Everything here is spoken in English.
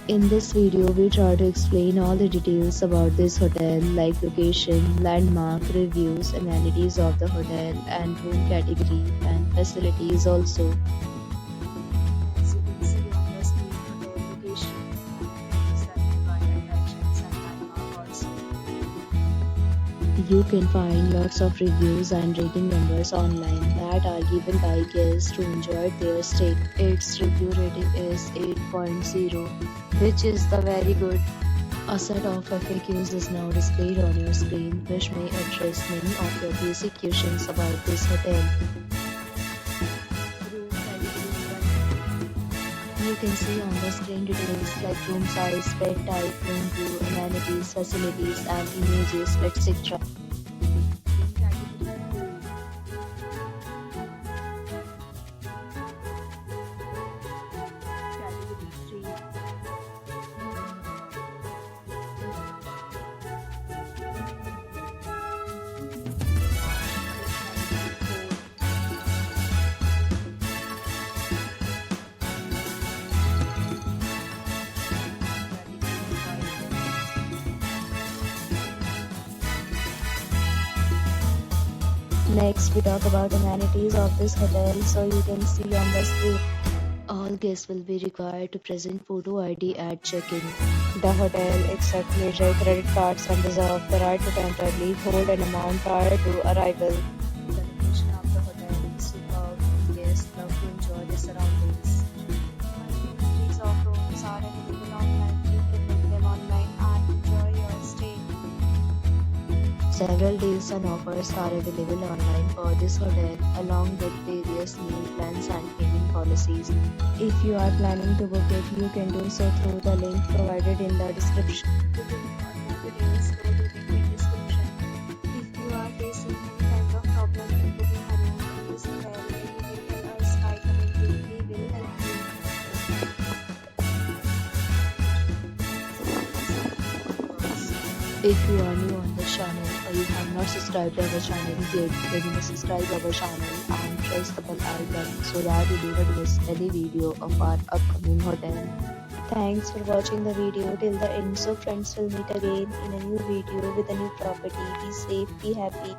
In this video, we try to explain all the details about this hotel like location, landmark, reviews, amenities of the hotel and room category and facilities also. As you can see on the screen, hotel location is by attractions and landmark also. You can find lots of reviews and rating numbers online that are given by guests who enjoyed their stay. Its review rating is 8.0, which is the very good. A set of FAQs is now displayed on your screen, which may address many of your basic questions about this hotel. Room category 1. You can see on the screen details like room size, bed type, room view, amenities, facilities, and images, etc. Next, we talk about amenities of this hotel. So you can see on the screen, all guests will be required to present photo ID at check-in. The hotel accepts major credit cards and reserves the right to temporarily hold an amount prior to arrival. The location of the hotel is superb. Guests love to enjoy the surroundings. Amenities of rooms are available online. You can book them online and enjoy your stay. Several deals and offers are available online for this hotel, along with various meal plans and payment policies. If you are planning to book it, you can do so through the link provided in the description. To get more details, go to the description. If you are facing any kind of problem in booking a room in this hotel, then you can tell us by commenting. We will help you. If you are new on this channel or you have not subscribed to our channel yet, then you must subscribe to our channel and press the bell icon so that you do not miss any video of our upcoming hotel. Thanks for watching the video till the end. So friends, will meet again in a new video with a new property. Be safe, be happy.